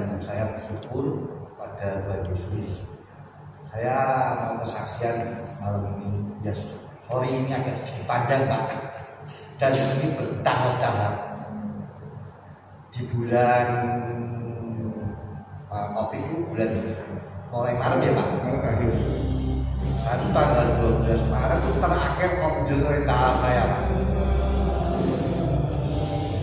dan saya bersyukur pada Tuhan Yesus. Saya mau kesaksian malam ini. Ya, sorry ini agak sedikit panjang Pak. Dan ini bertahap-tahap. Di bulan Covid itu bulan mulai Maret ya Pak. Akhir. Saya tanggal 12 Maret itu terakhir order kereta saya Pak.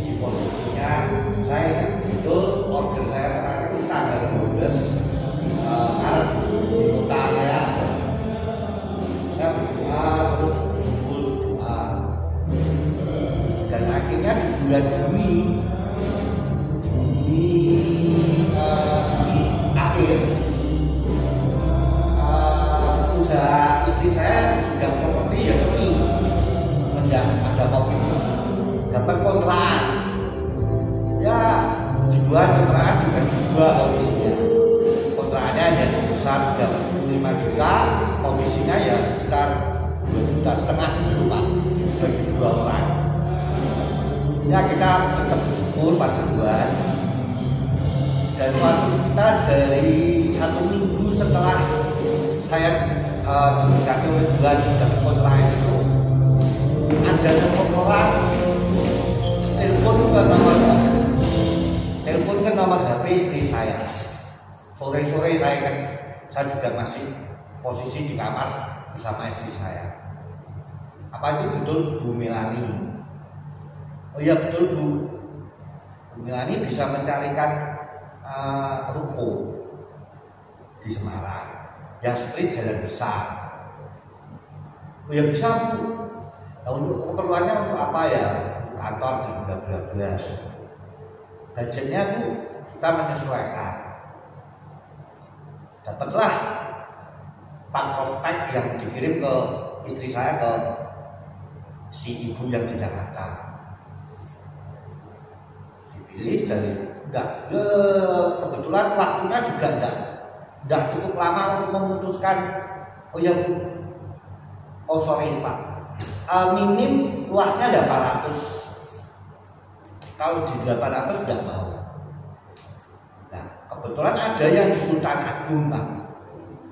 Di posisinya saya ingat betul order saya terakhir itu tanggal 12 Maret di kota saya. Saya berdoa terus berdoa dan akhirnya di bulan Juni akhir usaha istri saya juga properti ya sepi semenjak ada Covid dapat kontrakan ya dibuat kontrakan juga dua komisinya kontrakannya hanya sebesar 35 juta komisinya ya sekitar 2,5 juta Pak bagi dua orang ya kita tetap bersyukur pada Tuhan. Dan waktu kita dari 1 minggu setelah saya diberkati oleh Tuhan dapat kontrakan itu ada seseorang telepon ke nomor HP istri saya. Sore-sore saya juga masih posisi di kamar bersama istri saya. Apa itu betul Bu Melani? Oh iya betul Bu Melani bisa mencarikan ruko di Semarang yang street jalan besar. Oh ya bisa Bu. Nah, untuk keperluannya untuk apa ya? Kantor dan bla bla bla. Budgetnya Bu kita menyesuaikan. Dapatlah 4 prospek yang dikirim ke istri saya ke si ibu yang di Jakarta. Dipilih dari kebetulan waktunya juga enggak cukup lama untuk memutuskan. Oh ya Bu, oh sorry Pak, minim luasnya 800. Kalau di 800 enggak mau. Nah kebetulan ada yang di Sultan Agung Pak,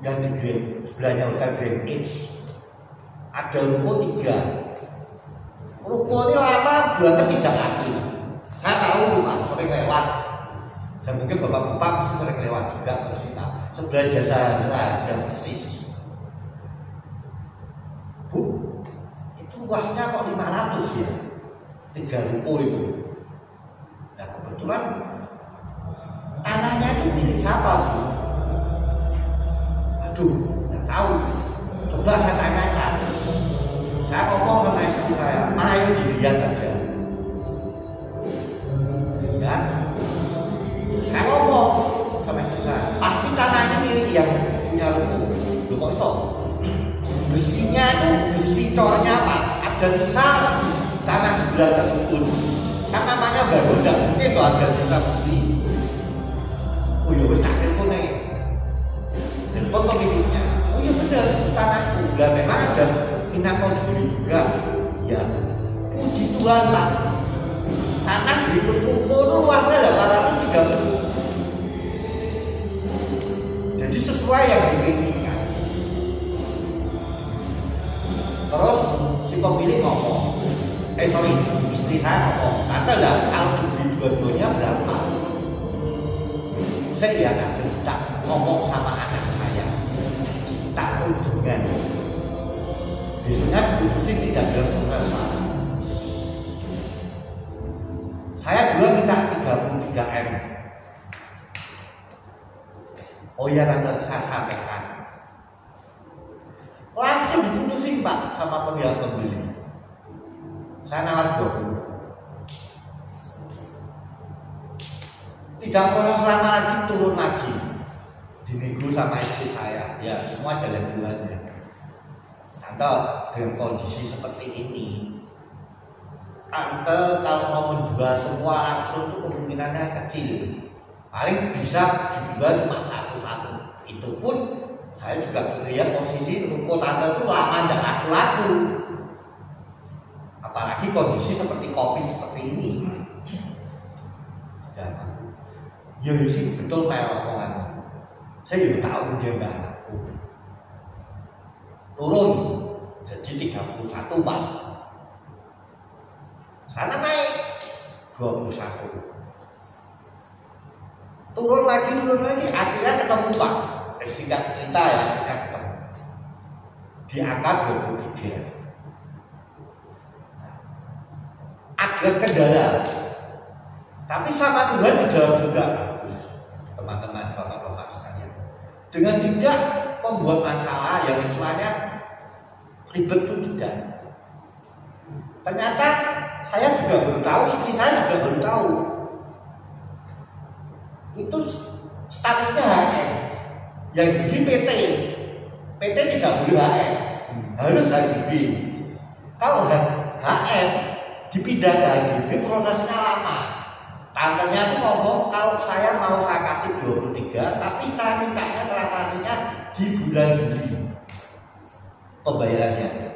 yang di sebelahnya Hotel Grand H. Ada ruko 3. Ruko ini lama banget tidak laku. Saya tahu Pak, sering lewat. Dan mungkin bapak-bapak mesti sering lewat juga kita sebelah jasa raja persis. Bu, itu luasnya kok 500 ya? 3 ruko itu. Nah kebetulan tanahnya itu milik siapa Bu? Aduh, nggak tahu. Coba saya tanyakan. Saya ngomong sama istri saya, ayo dilihat aja. Ya. Saya ngomong sama istri saya, pasti tanahnya milik yang punya ruko. Loh kok iso? Besinya itu besi cornya Pak, ada sisa tanah sebelah tersebut. Kan namanya baru, tidak mungkin loh ada sisa besi. Oh iya, wis tak telepon nih. Telepon pemiliknya. Oh iya benar, itu tanahku. Lah memang ada minat mau dibeli juga. Ya, puji Tuhan Pak. Tanah di ruko itu luasnya 830. Jadi sesuai yang diinginkan. Terus si pemilik ngomong, istri saya ngomong, tante lah kalau dibeli dua-duanya berapa? Saya tak ngomong sama anak saya, tak untungan. Besoknya diputusin tidak berproses. Saya dua minta 33 M. Oh iya tante, saya sampaikan. Langsung diputusin Pak sama pihak pembeli. Saya nawar 20. Tidak proses lama lagi, turun lagi. Dinego sama istri saya. Ya semua jalan duluannya. Tante dengan kondisi seperti ini, Tante kalau mau menjual semua langsung itu kemungkinannya kecil. Paling bisa dijual cuma satu-satu. Itu pun saya juga melihat posisi ruko Tante itu lama tidak laku-laku. Apalagi kondisi seperti COVID seperti ini. Ya sih betul kayak omongan. Saya juga tahu dia nggak anakku. Turun jadi 31 Pak. Sana naik 21. Turun lagi, akhirnya ketemu Pak. Singkat cerita ya, akhirnya ketemu. Di angka 23. Ada kendala. Tapi sama Tuhan dijawab juga, teman-teman, bapak-bapak sekalian. Dengan tidak membuat masalah yang istilahnya ribet itu tidak. Ternyata saya juga baru tahu, istri saya juga baru tahu. Itu statusnya HM. Yang di PT tidak boleh HM, harus HGB. Kalau HM dipindah ke HGB prosesnya lama. Tantenya itu ngomong kalau saya mau saya kasih 23, tapi saya mintanya transaksinya di bulan Juli pembayarannya.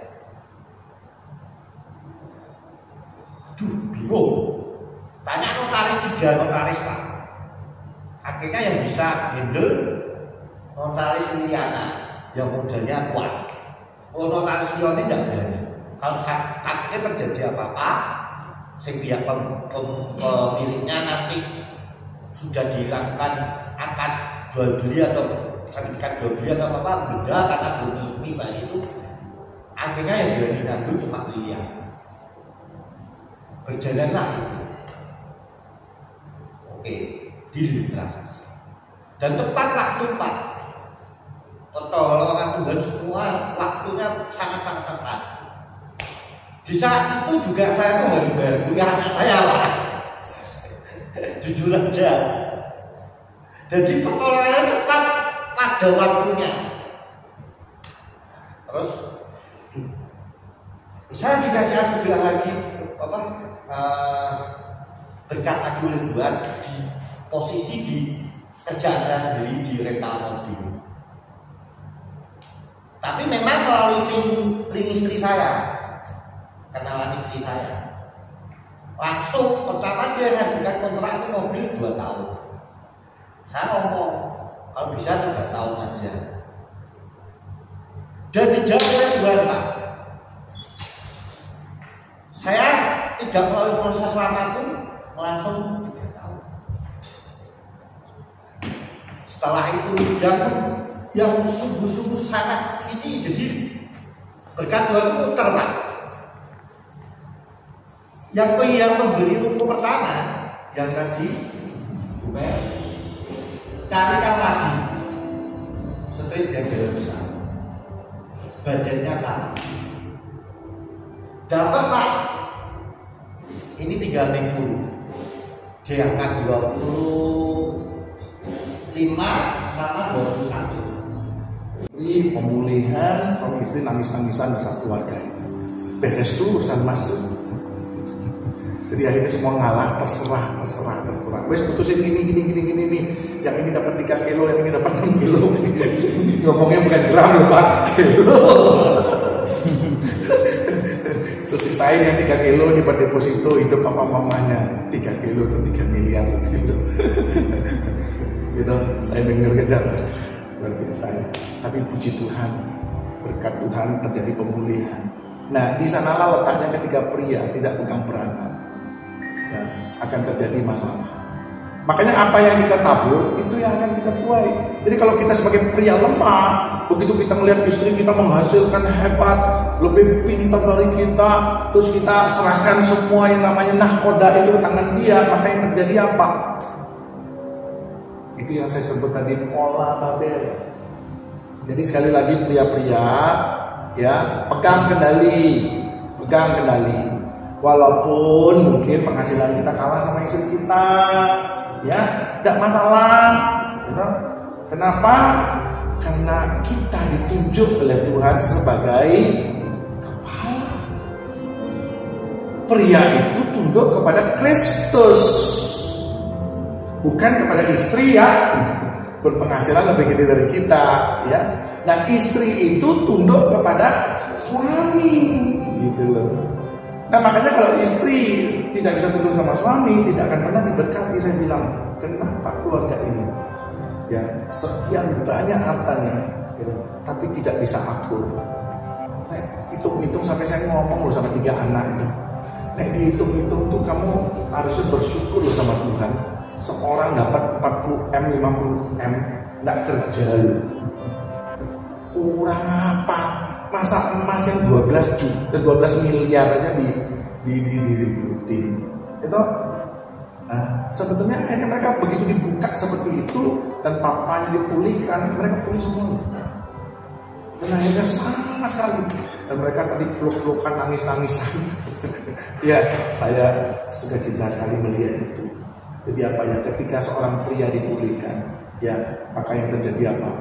Aduh, bingung. Tanya notaris 3 notaris Pak. Akhirnya yang bisa handle notaris Liliana yang modelnya kuat. Oh, notaris Liliana tidak berani. Kalau sakitnya terjadi apa-apa, pihak pemiliknya nanti sudah dilakukan akad jual beli atau sertifikat jual beli atau apa beda karena belum resmi Pak itu, akhirnya yang berani nanggung cuma Lilian. Berjalanlah itu. Oke, diri transaksi dan tepat waktu Pak. Pertolongan Tuhan semua waktunya sangat-sangat tepat. Di saat itu juga saya tuh harus bayar kuliah anak saya Pak. Jujur aja. Jadi pertolongannya cepat pada waktunya. Terus saya dikasih aku bilang lagi berkat lagi oleh Tuhan di posisi di kerjaan saya sendiri di rental mobil. Tapi memang melalui link istri saya. Kenalan istri saya langsung pertama dia ngajukan kontrak itu mobil 2 tahun. Saya ngomong kalau bisa 3 tahun aja. Dan dijawab oleh Tuhan Pak. Saya tidak melalui proses lama itu langsung 3 tahun. Setelah itu yang sungguh-sungguh sangat ini jadi berkat Tuhan putar Pak. Yang membeli ruko pertama yang tadi Bumer carikan lagi street yang jauh besar, budgetnya sama, dapat Pak. Ini 3.000 diangkat 25 sama 21. Ini pemulihan kalau istri nangis-nangisan bersama keluarga itu beres tuh urusan Mas tuh. Jadi akhirnya semua ngalah, terserah. Wes putusin gini. Yang ini dapat 3 kilo, yang ini dapat 6 kilo. Ngomongnya bukan gram loh Pak, kilo. Terus sisain yang 3 kilo di deposito itu papa mamanya 3 kilo atau 3 miliar gitu. Gitu, saya dengar kejadian luar biasa ya. Tapi puji Tuhan, berkat Tuhan terjadi pemulihan. Nah, di sanalah letaknya ketika pria tidak pegang peranan. Ya, akan terjadi masalah. Makanya apa yang kita tabur itu yang akan kita tuai. Jadi kalau kita sebagai pria lemah, begitu kita melihat istri kita menghasilkan hebat, lebih pintar dari kita, terus kita serahkan semua yang namanya nahkoda itu ke tangan dia, maka yang terjadi apa? Itu yang saya sebut tadi pola Babel. Jadi sekali lagi pria-pria ya pegang kendali. Walaupun mungkin penghasilan kita kalah sama istri kita, ya, tidak masalah. You know? Kenapa? Karena kita ditunjuk oleh Tuhan sebagai kepala. Pria itu tunduk kepada Kristus, bukan kepada istri ya. Berpenghasilan lebih gede dari kita, ya. Nah, istri itu tunduk kepada suami, gitu loh. Nah makanya kalau istri tidak bisa tunduk sama suami, tidak akan pernah diberkati. Saya bilang, kenapa keluarga ini ya sekian banyak hartanya, ya, tapi tidak bisa akur. Nah, hitung-hitung sampai saya ngomong loh sama 3 anak itu. Nah dihitung-hitung tuh kamu harusnya bersyukur loh sama Tuhan. Seorang dapat 40M, 50M, nggak kerja loh. Kurang apa? Masa emas yang 12 miliar aja dirutin itu. Nah, sebetulnya akhirnya mereka begitu dibuka seperti itu dan papanya dipulihkan, mereka pulih semua. Dan akhirnya sama sekali. Dan mereka tadi peluk-pelukan, nangis-nangisan. Ya, saya suka cinta sekali melihat itu. Jadi apa ya, ketika seorang pria dipulihkan, ya maka yang terjadi apa?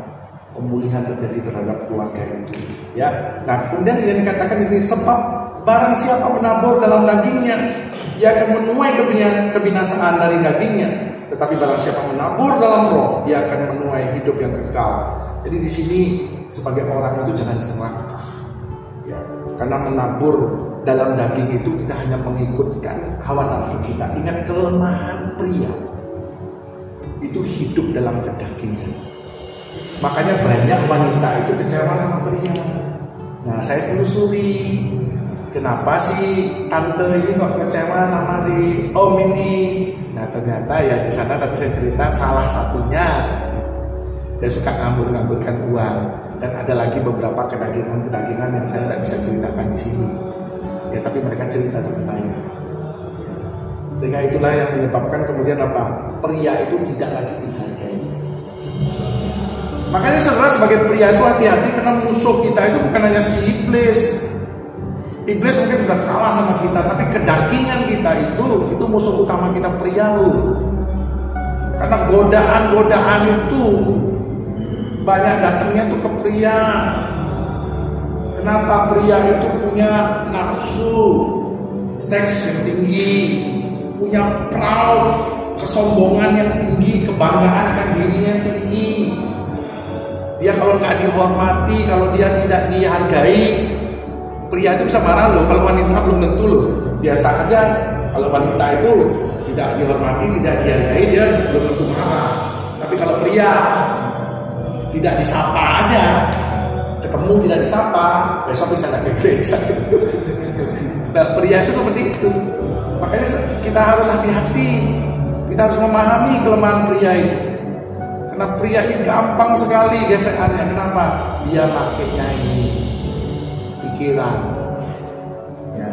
Pemulihan terjadi terhadap keluarga itu. Ya, nah kemudian yang dikatakan di sini, sebab barang siapa menabur dalam dagingnya, ia akan menuai kebinasaan dari dagingnya. Tetapi barang siapa menabur dalam roh, ia akan menuai hidup yang kekal. Jadi di sini sebagai orang itu jangan serakah. Ya, karena menabur dalam daging itu kita hanya mengikutkan hawa nafsu kita. Ingat, kelemahan pria itu hidup dalam kedagingan. Makanya banyak wanita itu kecewa sama pria. Nah, saya telusuri, kenapa sih tante ini kok kecewa sama si om ini? Nah, ternyata ya di sana tadi saya cerita salah satunya dia suka ngambur-ngamburkan uang, dan ada lagi beberapa kedagingan yang saya tidak bisa ceritakan di sini. Ya, tapi mereka cerita sama saya. Sehingga itulah yang menyebabkan kemudian apa? Pria itu tidak lagi dihargai. Makanya saudara sebagai pria itu hati-hati, karena musuh kita itu bukan hanya si iblis. Iblis mungkin sudah kalah sama kita, tapi kedagingan kita itu musuh utama kita pria loh. Karena godaan-godaan itu banyak datangnya tuh ke pria. Kenapa? Pria itu punya nafsu seks yang tinggi, punya proud, kesombongan yang tinggi, kebanggaan kan dirinya yang tinggi. Dia kalau nggak dihormati, kalau dia tidak dihargai, pria itu bisa marah loh. Kalau wanita belum tentu loh. Biasa aja kalau wanita itu tidak dihormati, tidak dihargai, dia belum tentu marah. Tapi kalau pria tidak disapa aja, ketemu tidak disapa, besok bisa naik gereja. Nah, pria itu seperti itu. Makanya kita harus hati-hati. Kita harus memahami kelemahan pria itu. Karena pria ini gampang sekali gesekannya. Kenapa? Dia pakainya ini pikiran. Ya.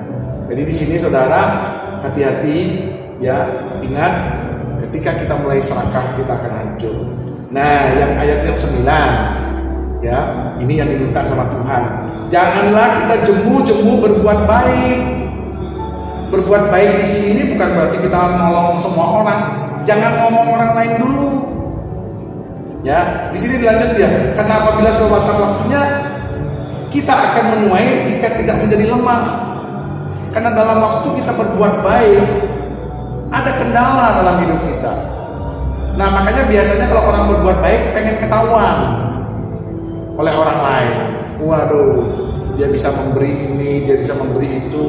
Jadi di sini saudara hati-hati, ya, ingat ketika kita mulai serakah kita akan hancur. Nah, yang ayat yang 9, ya, ini yang diminta sama Tuhan. Janganlah kita jemu-jemu berbuat baik. Berbuat baik di sini ini bukan berarti kita nolong semua orang. Jangan ngomong orang lain dulu. Ya, di sini dilanjut dia. Karena apabila sudah datang waktunya, kita akan menuai jika tidak menjadi lemah. Karena dalam waktu kita berbuat baik, ada kendala dalam hidup kita. Nah, makanya biasanya kalau orang berbuat baik pengen ketahuan oleh orang lain. Waduh, dia bisa memberi ini, dia bisa memberi itu,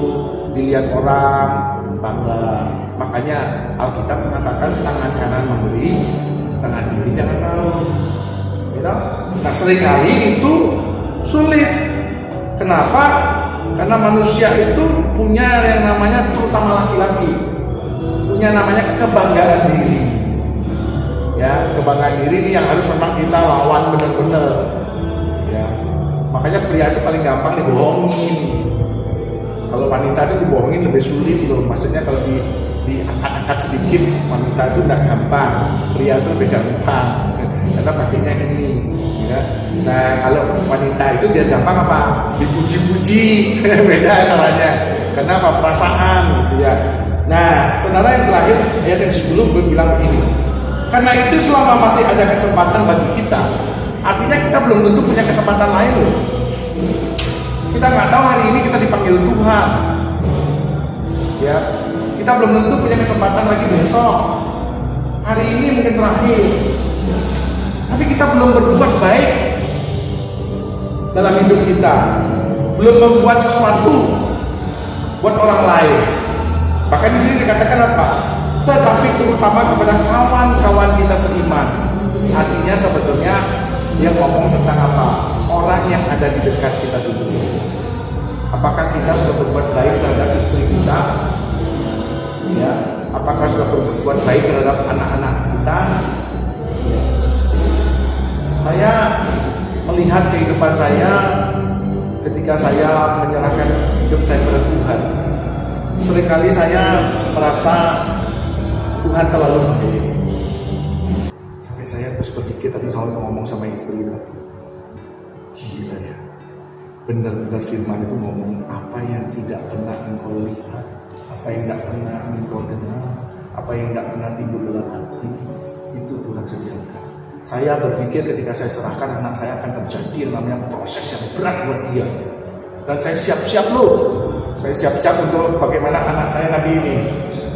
dilihat orang bangga. Makanya Alkitab mengatakan tangan kanan memberi, tangan kiri jangan tahu. Nah, seringkali itu sulit. Kenapa? Karena manusia itu punya yang namanya, terutama laki-laki, punya namanya kebanggaan diri. Ya, kebanggaan diri ini yang harus memang kita lawan benar-benar. Ya, makanya pria itu paling gampang dibohongin. Kalau wanita itu dibohongin lebih sulit loh. Maksudnya kalau diangkat-angkat sedikit, wanita itu tidak gampang, pria itu lebih gampang. Karena pakainya ini. Ya. Nah, kalau wanita itu dia gampang apa? Dipuji-puji. Beda caranya. Karena apa? Perasaan gitu ya. Nah, saudara yang terakhir, ayat yang sebelum gue bilang begini. Karena itu selama masih ada kesempatan bagi kita, artinya kita belum tentu punya kesempatan lain loh. Kita nggak tahu hari ini kita dipanggil Tuhan. Ya, kita belum tentu punya kesempatan lagi besok. Hari ini mungkin terakhir. Tapi kita belum berbuat baik dalam hidup kita, belum membuat sesuatu buat orang lain. Bahkan di sini dikatakan apa? Tetapi terutama kepada kawan-kawan kita seiman. Artinya sebetulnya dia ngomong tentang apa? Orang yang ada di dekat kita dulu. Apakah kita sudah berbuat baik terhadap istri kita? Ya. Apakah sudah berbuat baik terhadap anak-anak kita? Ya. Saya melihat kehidupan saya ketika saya menyerahkan hidup saya kepada Tuhan. Seringkali saya merasa Tuhan terlalu baik. Sampai saya terus berpikir, tadi saya ngomong sama istri itu, gila ya, benar-benar firman itu ngomong apa yang tidak pernah engkau lihat, apa yang tidak pernah engkau dengar, apa yang tidak pernah timbul dalam hati, itu Tuhan sediakan. Saya berpikir ketika saya serahkan anak saya akan terjadi yang namanya proses yang berat buat dia. Dan saya siap-siap loh. Saya siap-siap untuk bagaimana anak saya nanti ini.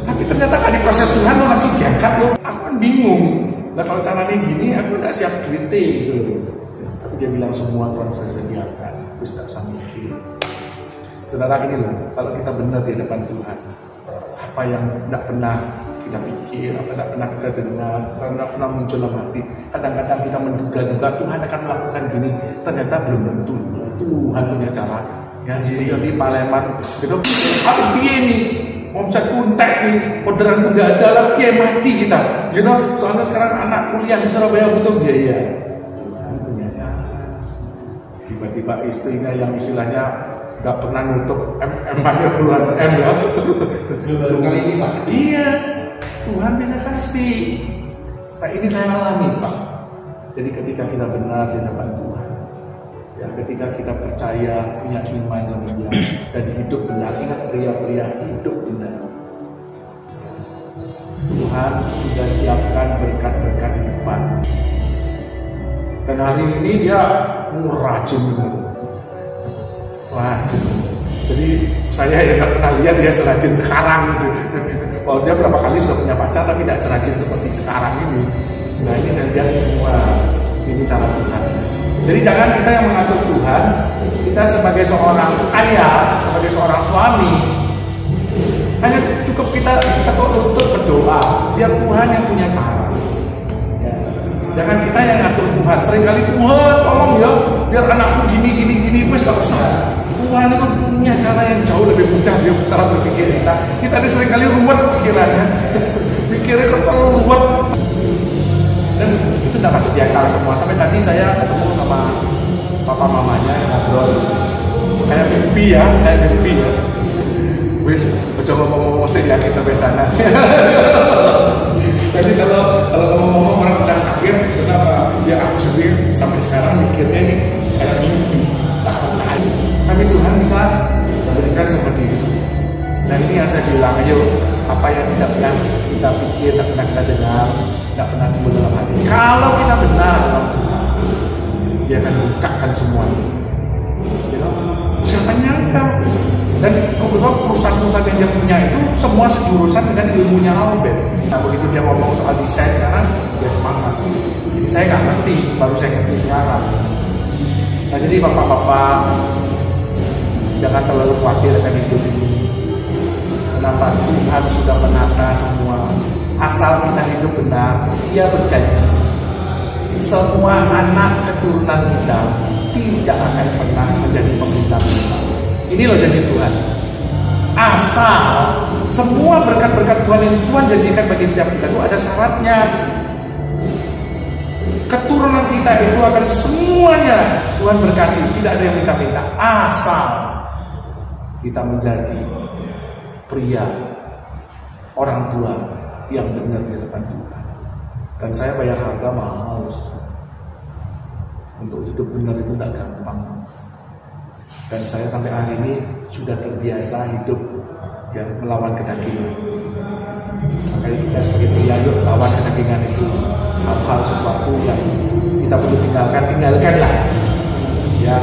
Tapi ternyata kan di proses Tuhan lo langsung diangkat loh. Aku kan bingung. Nah kalau caranya gini aku tidak siap duitnya gitu. Tapi dia bilang semua Tuhan saya sediakan. Aku tidak usah mikir. Saudara ini loh, kalau kita benar di depan Tuhan, apa yang tidak pernah kita pikir, apa tidak pernah kita dengar, tidak pernah muncul dalam hati. Kadang-kadang kita menduga-duga Tuhan akan melakukan gini, ternyata belum tentu. Tuhan punya cara. Yang jadi di Paleman, gitu. Apa dia ini? Omset kuntek nih, orderan pun nggak ada lagi, mati kita. You know, soalnya sekarang anak kuliah di Surabaya butuh biaya. Tuhan punya cara. Tiba-tiba istrinya yang istilahnya nggak pernah nutup M-nya puluhan M ya. Baru kali ini Pak. Iya. Tuhan bisa kasih. Nah ini saya alami Pak. Jadi ketika kita benar di depan Tuhan, ya ketika kita percaya punya iman sama Dia dan hidup benar, ingat pria-pria hidup benar. Tuhan sudah siapkan berkat-berkat di depan. Dan hari ini dia rajin benar. Rajin. Jadi saya yang nggak pernah lihat dia serajin sekarang gitu. Kalau dia berapa kali sudah punya pacar tapi tidak serajin seperti sekarang ini. Nah ini saya lihat, wah ini cara Tuhan. Jadi jangan kita yang mengatur Tuhan. Kita sebagai seorang ayah, sebagai seorang suami, hanya cukup kita untuk berdoa. Biar Tuhan yang punya cara. Ya. Jangan kita yang ngatur Tuhan. Seringkali Tuhan tolong ya, biar anakku gini wes selesai. Tuhan itu punya cara yang jauh lebih mudah dia cara berpikir kita. Kita ini seringkali ruwet pikirannya, pikirnya terlalu ruwet. Dan itu tidak masuk di akal semua. Sampai tadi saya ketemu sama papa mamanya ngobrol, kayak mimpi ya. Wis, coba ngomong sih ya kita besana. Jadi kalau ngomong orang udah kaget, kenapa? Ya aku sendiri sampai sekarang mikirnya ini kayak mimpi, tak percaya. Tapi Tuhan bisa memberikan seperti itu. Nah ini yang saya bilang, ayo apa yang tidak pernah kita pikir, tidak pernah kita dengar, tidak pernah timbul dalam hati. Kalau kita benar dalam Tuhan, Dia akan bukakan semua. You know? Siapa nyangka? Dan kebetulan perusahaan-perusahaan yang dia punya itu semua sejurusan dengan ilmunya Albert. Nah begitu dia ngomong soal desain sekarang, dia semangat. Jadi saya nggak ngerti, baru saya ngerti sekarang. Nah jadi bapak-bapak, jangan terlalu khawatir akan hidup ini. Kenapa? Tuhan sudah menata semua. Asal kita hidup benar, Dia berjanji semua anak keturunan kita tidak akan pernah menjadi pembentang kita. Ini loh janji Tuhan. Asal semua berkat-berkat Tuhan yang Tuhan janjikan bagi setiap kita itu ada syaratnya. Keturunan kita itu akan semuanya Tuhan berkati, tidak ada yang minta-minta. Asal kita menjadi pria, orang tua yang benar di depan Tuhan. Dan saya bayar harga mahal. Untuk hidup benar itu tidak gampang. Dan saya sampai hari ini sudah terbiasa hidup ya, melawan kedagingan. Makanya kita sebagai pria yuk lawan kedagingan itu. Hal-hal sesuatu yang kita perlu tinggalkanlah. Ya,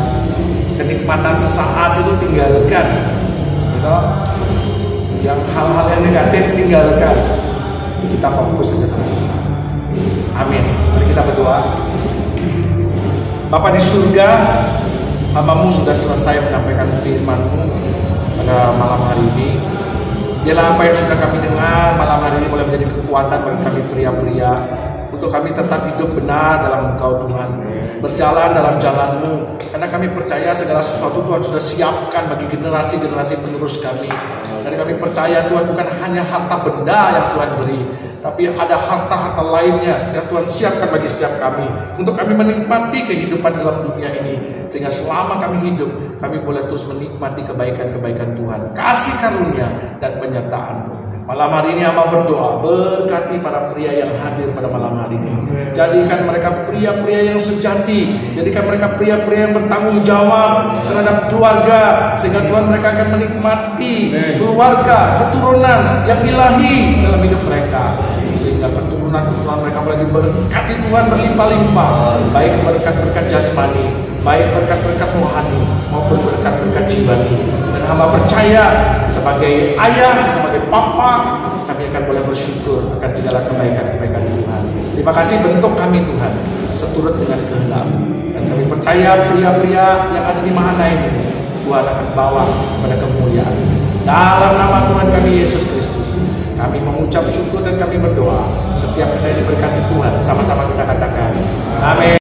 kenikmatan sesaat itu tinggalkan. Gitu. Yang hal-hal yang negatif tinggalkan. Kita fokus ke sana. Amin. Mari kita berdoa. Bapa di surga, hamba-Mu sudah selesai menyampaikan firman-Mu. pada malam hari ini. Biarlah apa yang sudah kami dengar malam hari ini boleh menjadi kekuatan bagi kami pria-pria, untuk kami tetap hidup benar dalam Engkau Tuhan, berjalan dalam jalan-Mu, karena kami percaya segala sesuatu Tuhan sudah siapkan bagi generasi-generasi penerus kami. Dan kami percaya Tuhan bukan hanya harta benda yang Tuhan beri, tapi ada harta-harta lainnya yang Tuhan siapkan bagi setiap kami, untuk kami menikmati kehidupan dalam dunia ini, sehingga selama kami hidup kami boleh terus menikmati kebaikan-kebaikan Tuhan, kasih karunia dan penyertaan-Mu. Malam hari ini hamba berdoa, berkati para pria yang hadir pada malam hari ini. Jadikan mereka pria-pria yang sejati, jadikan mereka pria-pria yang bertanggung jawab terhadap keluarga, sehingga Tuhan mereka akan menikmati keluarga, keturunan yang ilahi dalam hidup mereka, sehingga keturunan-keturunan mereka boleh diberkati Tuhan berlimpah-limpah, baik berkat-berkat jasmani, baik berkat-berkat rohani maupun berkat-berkat jiwani. Dan hamba percaya sebagai ayah, sebagai papa, kami akan boleh bersyukur akan segala kebaikan-kebaikan Tuhan. Terima kasih bentuk kami Tuhan seturut dengan kehendak-Mu. Dan kami percaya pria-pria yang ada di Mahanaim ini Tuhan akan bawa kepada kemuliaan. Dalam nama Tuhan kami Yesus Kristus, kami mengucap syukur dan kami berdoa. Setiap kita yang diberkati Tuhan, sama-sama kita katakan amin.